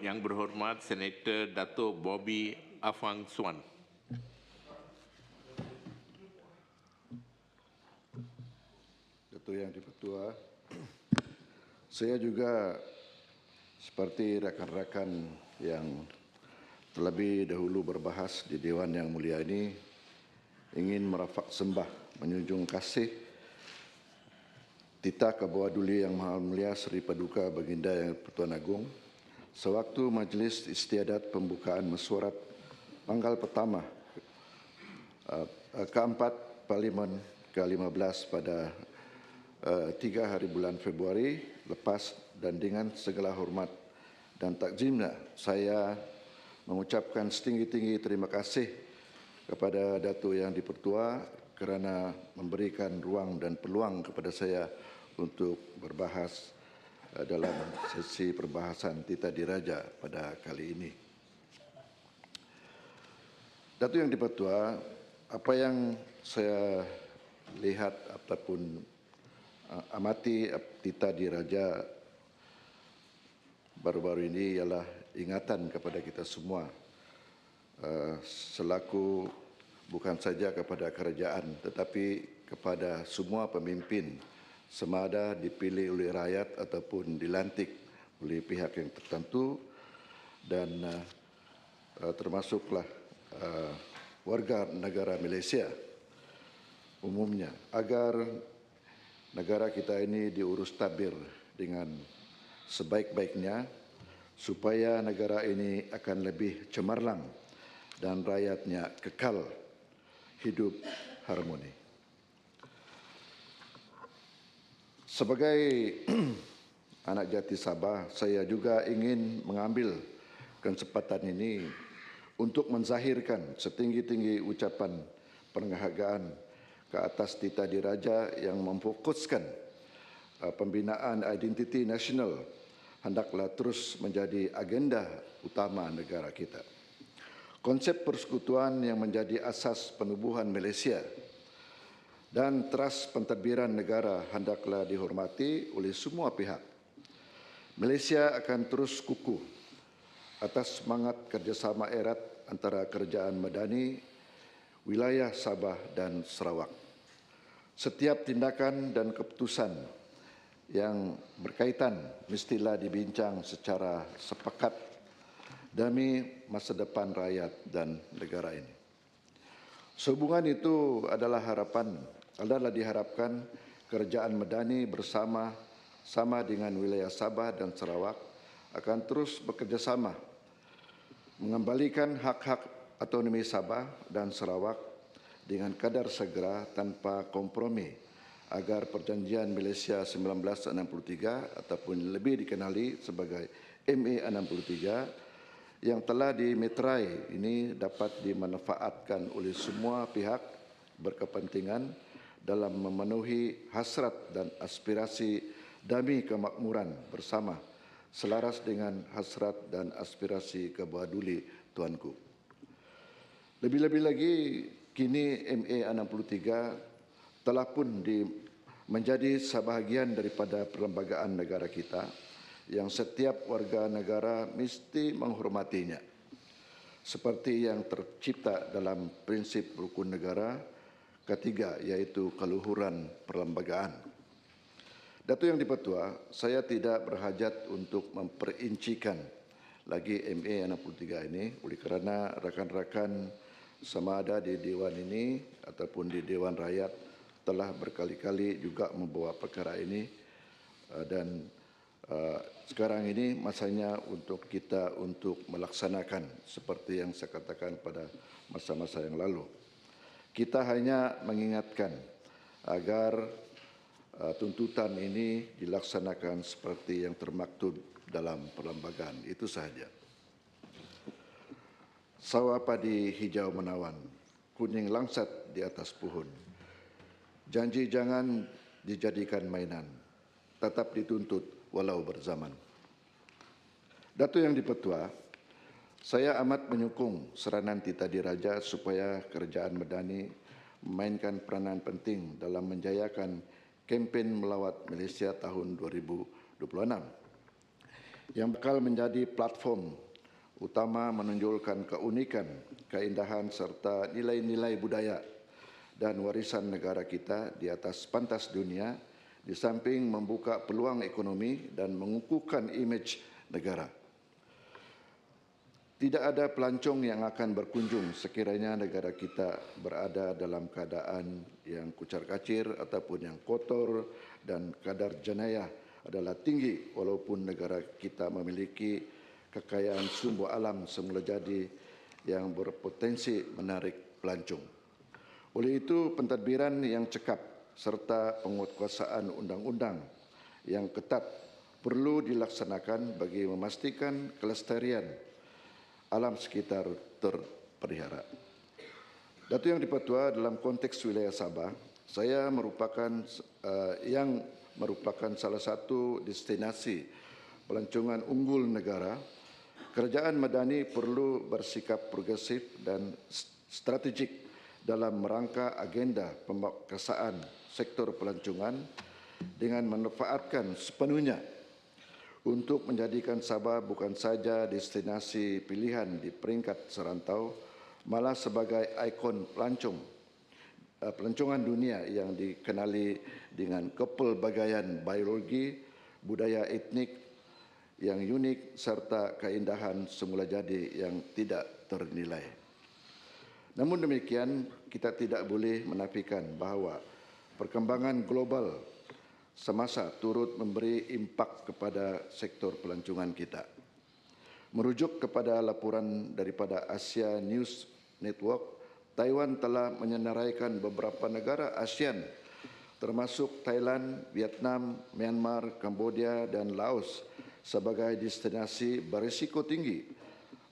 Yang berhormat Senator Dato' Bobby Afang Suan. Dato' Yang Dipertua, saya juga seperti rakan-rakan yang terlebih dahulu berbahas di Dewan Yang Mulia ini ingin merafak sembah menjunjung kasih Tita Kebawah Duli Yang Maha Mulia Seri Paduka Baginda Yang Pertuan Agong sewaktu Majlis Istiadat Pembukaan Mesyuarat Panggal Pertama keempat Parlimen ke-15 pada 3 hari bulan Februari lepas, dan dengan segala hormat dan takzimnya saya mengucapkan setinggi-tinggi terima kasih kepada Dato' Yang Dipertua kerana memberikan ruang dan peluang kepada saya untuk berbahas dalam sesi perbahasan Tita Diraja pada kali ini. Dato' Yang Dipertua, apa yang saya lihat ataupun amati Tita Diraja baru-baru ini ialah ingatan kepada kita semua selaku bukan saja kepada kerajaan tetapi kepada semua pemimpin sama ada dipilih oleh rakyat ataupun dilantik oleh pihak yang tertentu, dan termasuklah warga negara Malaysia umumnya, agar negara kita ini diurus tadbir dengan sebaik-baiknya supaya negara ini akan lebih cemerlang dan rakyatnya kekal hidup harmoni. Sebagai anak jati Sabah, saya juga ingin mengambil kesempatan ini untuk menzahirkan setinggi-tinggi ucapan penghargaan ke atas Tita Diraja yang memfokuskan pembinaan identiti nasional hendaklah terus menjadi agenda utama negara kita. Konsep persekutuan yang menjadi asas penubuhan Malaysia dan teras pentadbiran negara hendaklah dihormati oleh semua pihak. Malaysia akan terus kukuh atas semangat kerjasama erat antara kerajaan Madani, wilayah Sabah dan Sarawak. Setiap tindakan dan keputusan yang berkaitan mestilah dibincang secara sepakat demi masa depan rakyat dan negara ini. Sehubungan itu adalah diharapkan kerajaan Madani bersama dengan wilayah Sabah dan Sarawak akan terus bekerjasama mengembalikan hak-hak autonomi Sabah dan Sarawak dengan kadar segera tanpa kompromi agar Perjanjian Malaysia 1963 ataupun lebih dikenali sebagai MA 63 yang telah dimeterai ini dapat dimanfaatkan oleh semua pihak berkepentingan dalam memenuhi hasrat dan aspirasi demi kemakmuran bersama selaras dengan hasrat dan aspirasi Kebawah Duli tuanku. Lebih-lebih lagi kini MA 63 telah pun menjadi sebahagian daripada perlembagaan negara kita yang setiap warga negara mesti menghormatinya, seperti yang tercipta dalam prinsip rukun negara ketiga, iaitu keluhuran perlembagaan. Dato' Yang Dipertua, saya tidak berhajat untuk memperincikan lagi MA 63 ini oleh kerana rakan-rakan sama ada di Dewan ini ataupun di Dewan Rakyat telah berkali-kali juga membawa perkara ini, dan sekarang ini masanya untuk kita untuk melaksanakan seperti yang saya katakan pada masa-masa yang lalu. Kita hanya mengingatkan agar tuntutan ini dilaksanakan seperti yang termaktub dalam perlembagaan. Itu sahaja. Sawah padi hijau menawan, kuning langsat di atas pohon. Janji jangan dijadikan mainan, tetap dituntut walau berzaman. Dato' Yang Dipertua, saya amat menyokong seranan Tita Diraja supaya kerajaan Madani memainkan peranan penting dalam menjayakan kempen melawat Malaysia tahun 2026. yang bakal menjadi platform utama menonjolkan keunikan, keindahan serta nilai-nilai budaya dan warisan negara kita di atas pentas dunia, di samping membuka peluang ekonomi dan mengukuhkan imej negara. Tidak ada pelancong yang akan berkunjung sekiranya negara kita berada dalam keadaan yang kucar-kacir ataupun yang kotor dan kadar jenayah adalah tinggi walaupun negara kita memiliki kekayaan sumber alam semula jadi yang berpotensi menarik pelancong. Oleh itu, pentadbiran yang cekap serta penguatkuasaan undang-undang yang ketat perlu dilaksanakan bagi memastikan kelestarian alam sekitar terpelihara. Dato' Yang Dipertua, dalam konteks wilayah Sabah, saya merupakan salah satu destinasi pelancongan unggul negara. Kerajaan Madani perlu bersikap progresif dan strategik dalam merangka agenda pemeraksaan sektor pelancongan dengan memanfaatkan sepenuhnya untuk menjadikan Sabah bukan saja destinasi pilihan di peringkat serantau, malah sebagai ikon pelancongan dunia yang dikenali dengan kepelbagaian biologi, budaya etnik yang unik serta keindahan semula jadi yang tidak ternilai. Namun demikian, kita tidak boleh menafikan bahawa perkembangan global semasa turut memberi impak kepada sektor pelancongan kita. Merujuk kepada laporan daripada Asia News Network, Taiwan telah menyenaraikan beberapa negara ASEAN termasuk Thailand, Vietnam, Myanmar, Cambodia dan Laos sebagai destinasi berisiko tinggi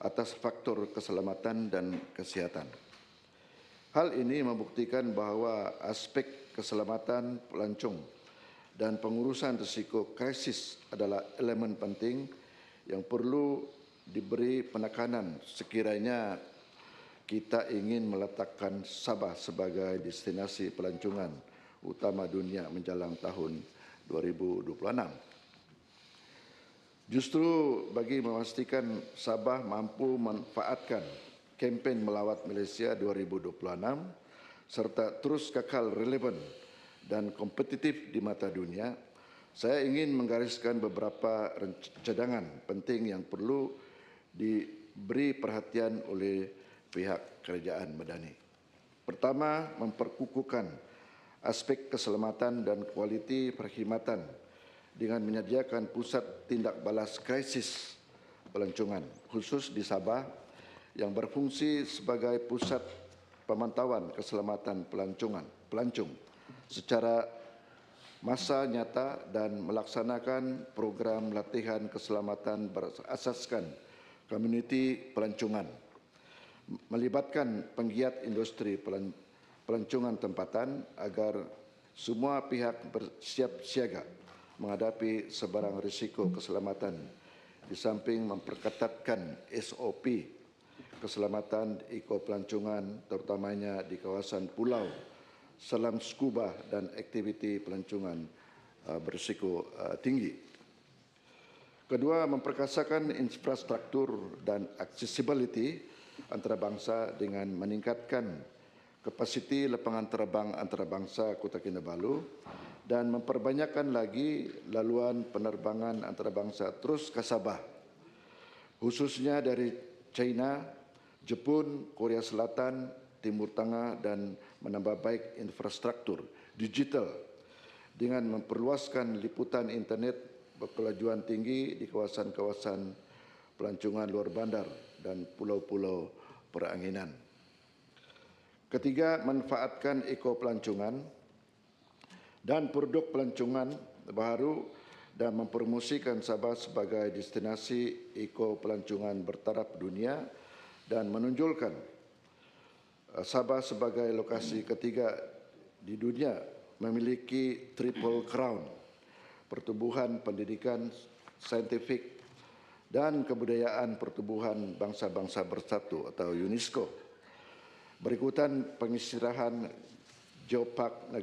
atas faktor keselamatan dan kesihatan. Hal ini membuktikan bahawa aspek keselamatan pelancong dan pengurusan risiko krisis adalah elemen penting yang perlu diberi penekanan sekiranya kita ingin meletakkan Sabah sebagai destinasi pelancongan utama dunia menjelang tahun 2026. Justru bagi memastikan Sabah mampu memanfaatkan kempen melawat Malaysia 2026 serta terus kekal relevan dan kompetitif di mata dunia, saya ingin menggariskan beberapa cadangan penting yang perlu diberi perhatian oleh pihak Kerajaan Madani. Pertama, memperkukuhkan aspek keselamatan dan kualiti perkhidmatan dengan menyediakan pusat tindak balas krisis pelancongan khusus di Sabah yang berfungsi sebagai pusat pemantauan keselamatan pelancong secara masa nyata dan melaksanakan program latihan keselamatan berasaskan komuniti pelancongan, melibatkan penggiat industri pelancongan tempatan agar semua pihak bersiap siaga menghadapi sebarang risiko keselamatan di samping memperketatkan SOP keselamatan ekopelancongan terutamanya di kawasan pulau selam skuba dan aktiviti pelancongan berisiko tinggi. Kedua, memperkasakan infrastruktur dan accessibility antarabangsa dengan meningkatkan kapasiti lapangan terbang antarabangsa Kota Kinabalu dan memperbanyakkan lagi laluan penerbangan antarabangsa terus ke Sabah, khususnya dari China, Jepun, Korea Selatan, Timur Tengah dan menambah baik infrastruktur digital dengan memperluaskan liputan internet berkelajuan tinggi di kawasan-kawasan pelancongan luar bandar dan pulau-pulau peranginan. Ketiga, manfaatkan ekopelancongan dan produk pelancongan baru dan mempromosikan Sabah sebagai destinasi ekopelancongan bertaraf dunia dan menonjolkan Sabah sebagai lokasi ketiga di dunia memiliki triple crown, pertumbuhan pendidikan, saintifik dan kebudayaan pertubuhan bangsa-bangsa bersatu atau UNESCO. Berikutan pengistirahan Geopark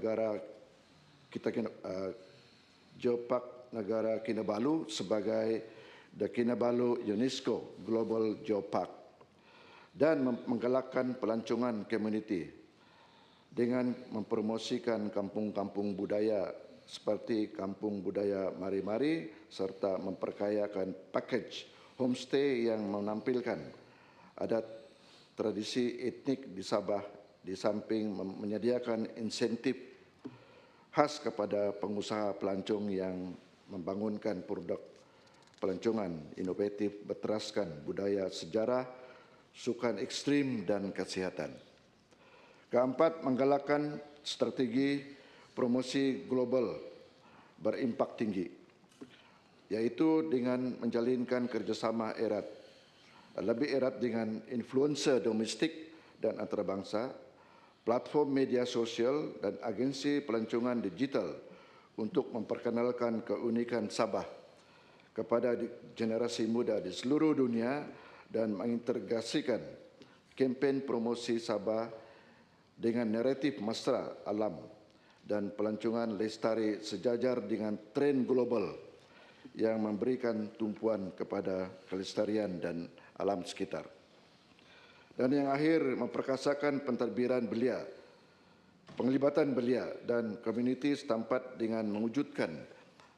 Negara Kinabalu sebagai The Kinabalu UNESCO Global Geopark dan menggalakkan pelancongan komuniti dengan mempromosikan kampung-kampung budaya seperti Kampung Budaya Mari-Mari serta memperkayakan pakej homestay yang menampilkan adat tradisi etnik di Sabah di samping menyediakan insentif khas kepada pengusaha pelancong yang membangunkan produk pelancongan inovatif berteraskan budaya sejarah, sukan ekstrim dan kesihatan. Keempat, menggalakkan strategi promosi global berimpak tinggi, yaitu dengan menjalinkan kerjasama lebih erat dengan influencer domestik dan antarabangsa, platform media sosial dan agensi pelancongan digital untuk memperkenalkan keunikan Sabah kepada generasi muda di seluruh dunia dan mengintegrasikan kempen promosi Sabah dengan naratif mesra alam dan pelancongan lestari sejajar dengan tren global yang memberikan tumpuan kepada kelestarian dan alam sekitar. Dan yang akhir, memperkasakan pentadbiran belia, penglibatan belia dan komuniti setempat dengan mewujudkan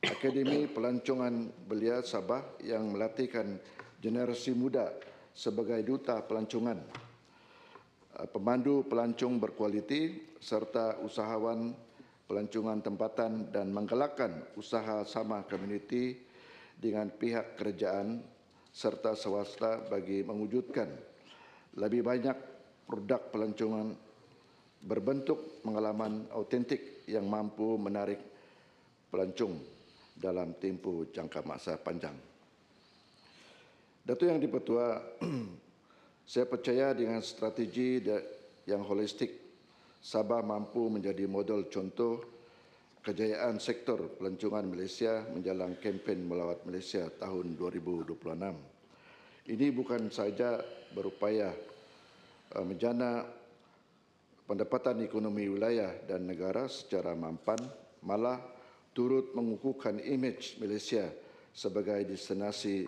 Akademi Pelancongan Belia Sabah yang melatihkan generasi muda sebagai duta pelancongan, pemandu pelancong berkualiti serta usahawan pelancongan tempatan dan menggalakkan usaha sama komuniti dengan pihak kerajaan serta swasta bagi mewujudkan lebih banyak produk pelancongan berbentuk pengalaman autentik yang mampu menarik pelancong dalam tempoh jangka masa panjang. Datuk Yang di-Pertua, saya percaya dengan strategi yang holistik, Sabah mampu menjadi model contoh kejayaan sektor pelancongan Malaysia menjelang kempen Melawat Malaysia tahun 2026. Ini bukan saja berupaya menjana pendapatan ekonomi wilayah dan negara secara mampan, malah turut mengukuhkan imej Malaysia sebagai destinasi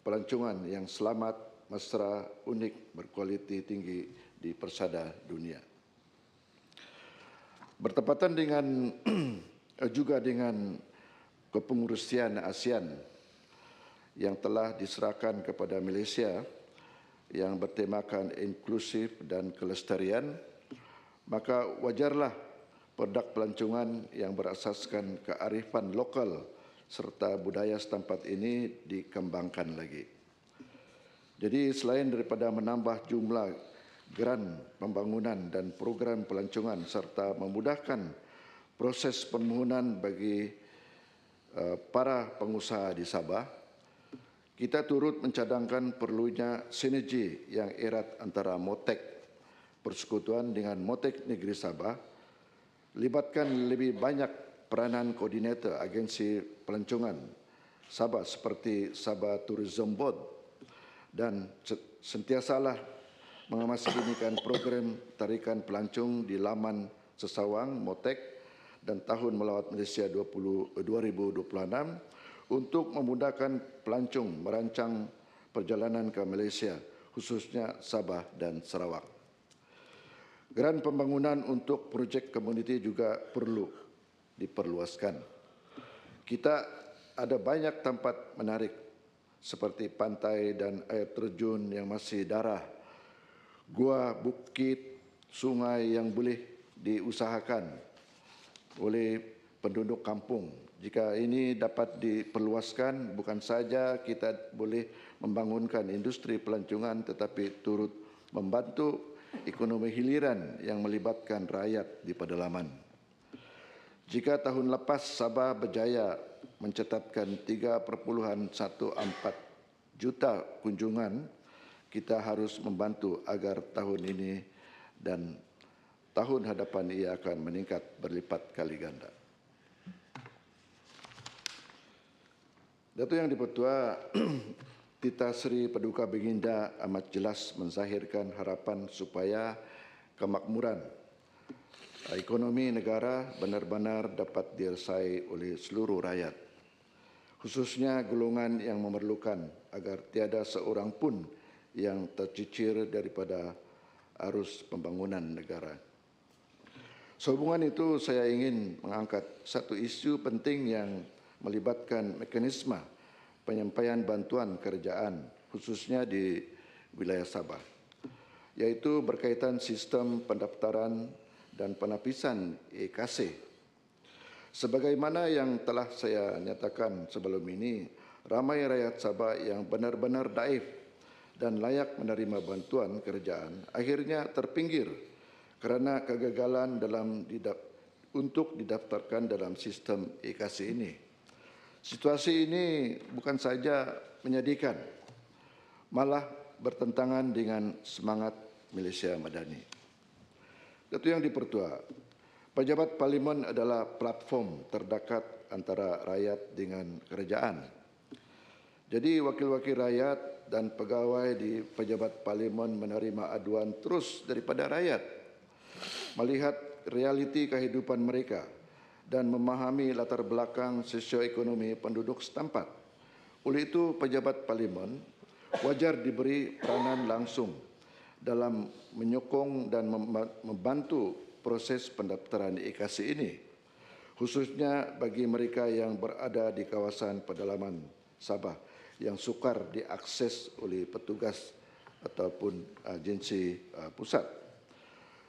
pelancongan yang selamat, mesra, unik, berkualiti tinggi di persada dunia. Bertepatan dengan juga dengan kepengurusian ASEAN yang telah diserahkan kepada Malaysia yang bertemakan inklusif dan kelestarian, maka wajarlah produk pelancongan yang berasaskan kearifan lokal serta budaya setempat ini dikembangkan lagi. Jadi selain daripada menambah jumlah geran pembangunan dan program pelancongan serta memudahkan proses permohonan bagi para pengusaha di Sabah, kita turut mencadangkan perlunya sinergi yang erat antara MOTEK Persekutuan dengan MOTEK Negeri Sabah, libatkan lebih banyak peranan koordinator agensi pelancongan Sabah seperti Sabah Tourism Board dan sentiasalah mengemasakinikan program tarikan pelancong di laman sesawang MOTEK dan Tahun Melawat Malaysia 2026 untuk memudahkan pelancong merancang perjalanan ke Malaysia, khususnya Sabah dan Sarawak. Geran pembangunan untuk projek komuniti juga perlu diperluaskan. Kita ada banyak tempat menarik seperti pantai dan air terjun yang masih darah, gua, bukit, sungai yang boleh diusahakan oleh penduduk kampung. Jika ini dapat diperluaskan, bukan saja kita boleh membangunkan industri pelancongan tetapi turut membantu ekonomi hiliran yang melibatkan rakyat di pedalaman. Jika tahun lepas Sabah berjaya mencatatkan 3.14 juta kunjungan, kita harus membantu agar tahun ini dan tahun hadapan ia akan meningkat berlipat kali ganda. Datuk Yang di-Pertua, Tita Sri Paduka Baginda amat jelas menzahirkan harapan supaya kemakmuran ekonomi negara benar-benar dapat dirasakan oleh seluruh rakyat. khususnya golongan yang memerlukan agar tiada seorang pun yang tercicir daripada arus pembangunan negara. Sehubungan itu saya ingin mengangkat satu isu penting yang melibatkan mekanisme penyampaian bantuan kerajaan khususnya di wilayah Sabah, yaitu berkaitan sistem pendaftaran dan penapisan EKC. Sebagaimana yang telah saya nyatakan sebelum ini, ramai rakyat Sabah yang benar-benar daif dan layak menerima bantuan kerajaan akhirnya terpinggir kerana kegagalan untuk didaftarkan dalam sistem EKC ini. Situasi ini bukan saja menyedihkan, malah bertentangan dengan semangat Malaysia Madani. Datuk Yang di-Pertua, pejabat parlimen adalah platform terdekat antara rakyat dengan kerajaan. Jadi wakil-wakil rakyat dan pegawai di pejabat parlimen menerima aduan terus daripada rakyat, melihat realiti kehidupan mereka dan memahami latar belakang sosioekonomi penduduk setempat. Oleh itu, pejabat parlimen wajar diberi peranan langsung dalam menyokong dan membantu proses pendaftaran EKC ini, khususnya bagi mereka yang berada di kawasan pedalaman Sabah yang sukar diakses oleh petugas ataupun agensi pusat.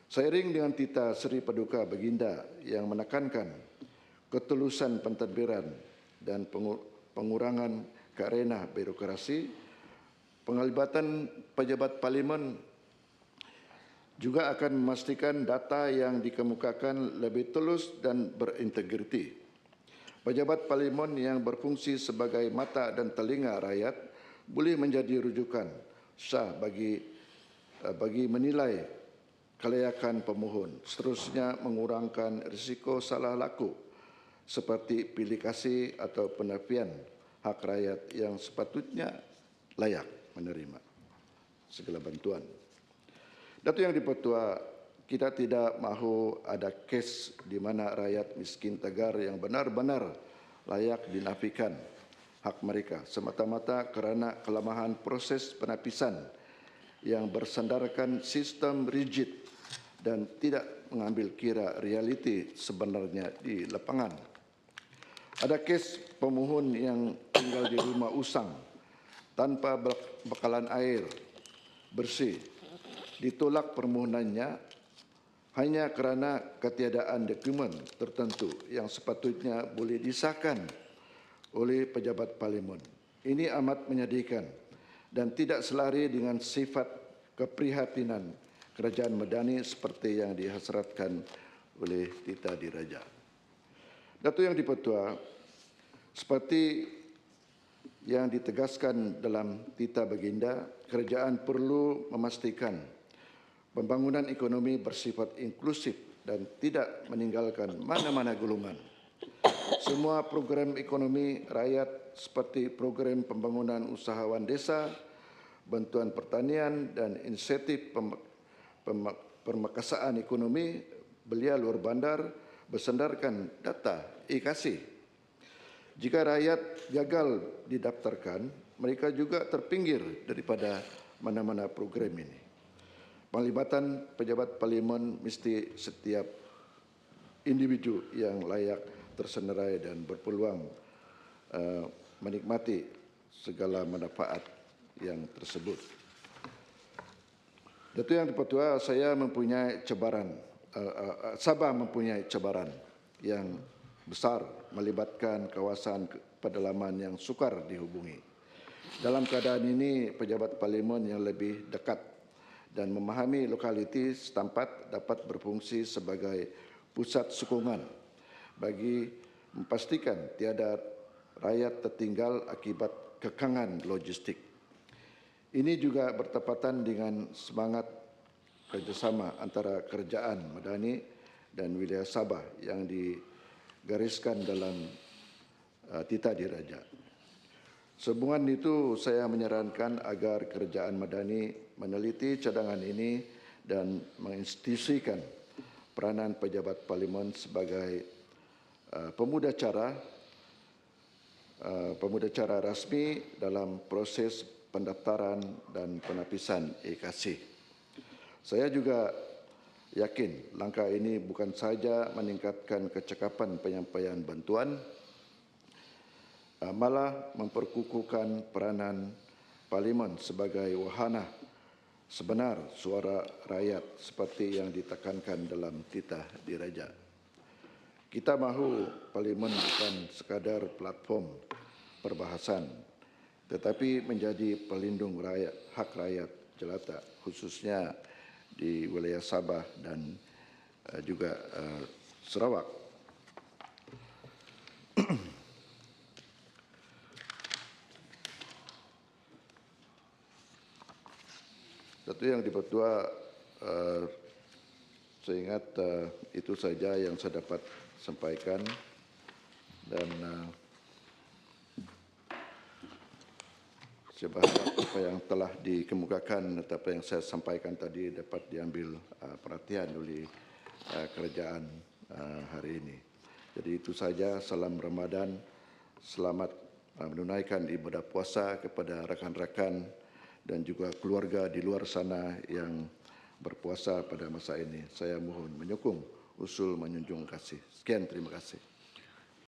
Seiring dengan titah Seri Paduka Baginda yang menekankan ketulusan pentadbiran dan pengurangan kerenah birokrasi, penglibatan pejabat parlimen juga akan memastikan data yang dikemukakan lebih tulus dan berintegriti. Pejabat parlimen yang berfungsi sebagai mata dan telinga rakyat boleh menjadi rujukan sah bagi menilai kelayakan pemohon, seterusnya mengurangkan risiko salah laku seperti pilih kasih atau penafian hak rakyat yang sepatutnya layak menerima segala bantuan. Datuk Yang di-Pertua, kita tidak mahu ada kes di mana rakyat miskin tegar yang benar-benar layak dinafikan hak mereka semata-mata kerana kelemahan proses penapisan yang bersandarkan sistem rigid dan tidak mengambil kira realiti sebenarnya di lapangan. Ada kes pemohon yang tinggal di rumah usang tanpa bekalan air bersih, ditolak permohonannya hanya kerana ketiadaan dokumen tertentu yang sepatutnya boleh disahkan oleh pejabat parlimen. Ini amat menyedihkan dan tidak selari dengan sifat keprihatinan kerajaan Madani seperti yang dihasratkan oleh Tita Diraja. Datuk Yang di-Pertua, seperti yang ditegaskan dalam Tita Baginda, kerajaan perlu memastikan pembangunan ekonomi bersifat inklusif dan tidak meninggalkan mana-mana golongan. Semua program ekonomi rakyat seperti program pembangunan usahawan desa, bantuan pertanian dan insentif permekasaan ekonomi belia luar bandar bersandarkan data EKC. Jika rakyat gagal didaftarkan, mereka juga terpinggir daripada mana-mana program ini. Penglibatan pejabat parlimen mesti setiap individu yang layak tersenarai dan berpeluang menikmati segala manfaat yang tersebut. Datuk Yang di-Pertua, saya mempunyai cabaran, Sabah mempunyai cabaran yang besar melibatkan kawasan pedalaman yang sukar dihubungi. Dalam keadaan ini, pejabat parlimen yang lebih dekat dan memahami lokaliti setempat dapat berfungsi sebagai pusat sokongan bagi memastikan tiada rakyat tertinggal akibat kekangan logistik. Ini juga bertepatan dengan semangat kerjasama antara kerajaan Madani dan wilayah Sabah yang digariskan dalam Tita Diraja. Sehubungan itu, saya menyarankan agar kerajaan Madani meneliti cadangan ini dan menginstitusikan peranan pejabat parlimen sebagai pemuda cara pemuda cara rasmi dalam proses pendaftaran dan penapisan e-kasih. Saya juga yakin langkah ini bukan saja meningkatkan kecekapan penyampaian bantuan, malah memperkukuhkan peranan Parlimen sebagai wahana sebenar suara rakyat seperti yang ditekankan dalam titah diraja. Kita mahu Parlimen bukan sekadar platform perbahasan, tetapi menjadi pelindung rakyat, hak rakyat jelata, khususnya di wilayah Sabah dan juga Sarawak. Satu yang dipertua, saya ingat itu saja yang saya dapat sampaikan, dan saya berharap apa yang telah dikemukakan atau apa yang saya sampaikan tadi dapat diambil perhatian oleh kerajaan hari ini. Jadi itu saja, salam Ramadan, selamat menunaikan ibadah puasa kepada rakan-rakan dan juga keluarga di luar sana yang berpuasa pada masa ini. Saya mohon menyokong usul menjunjung kasih. Sekian, terima kasih.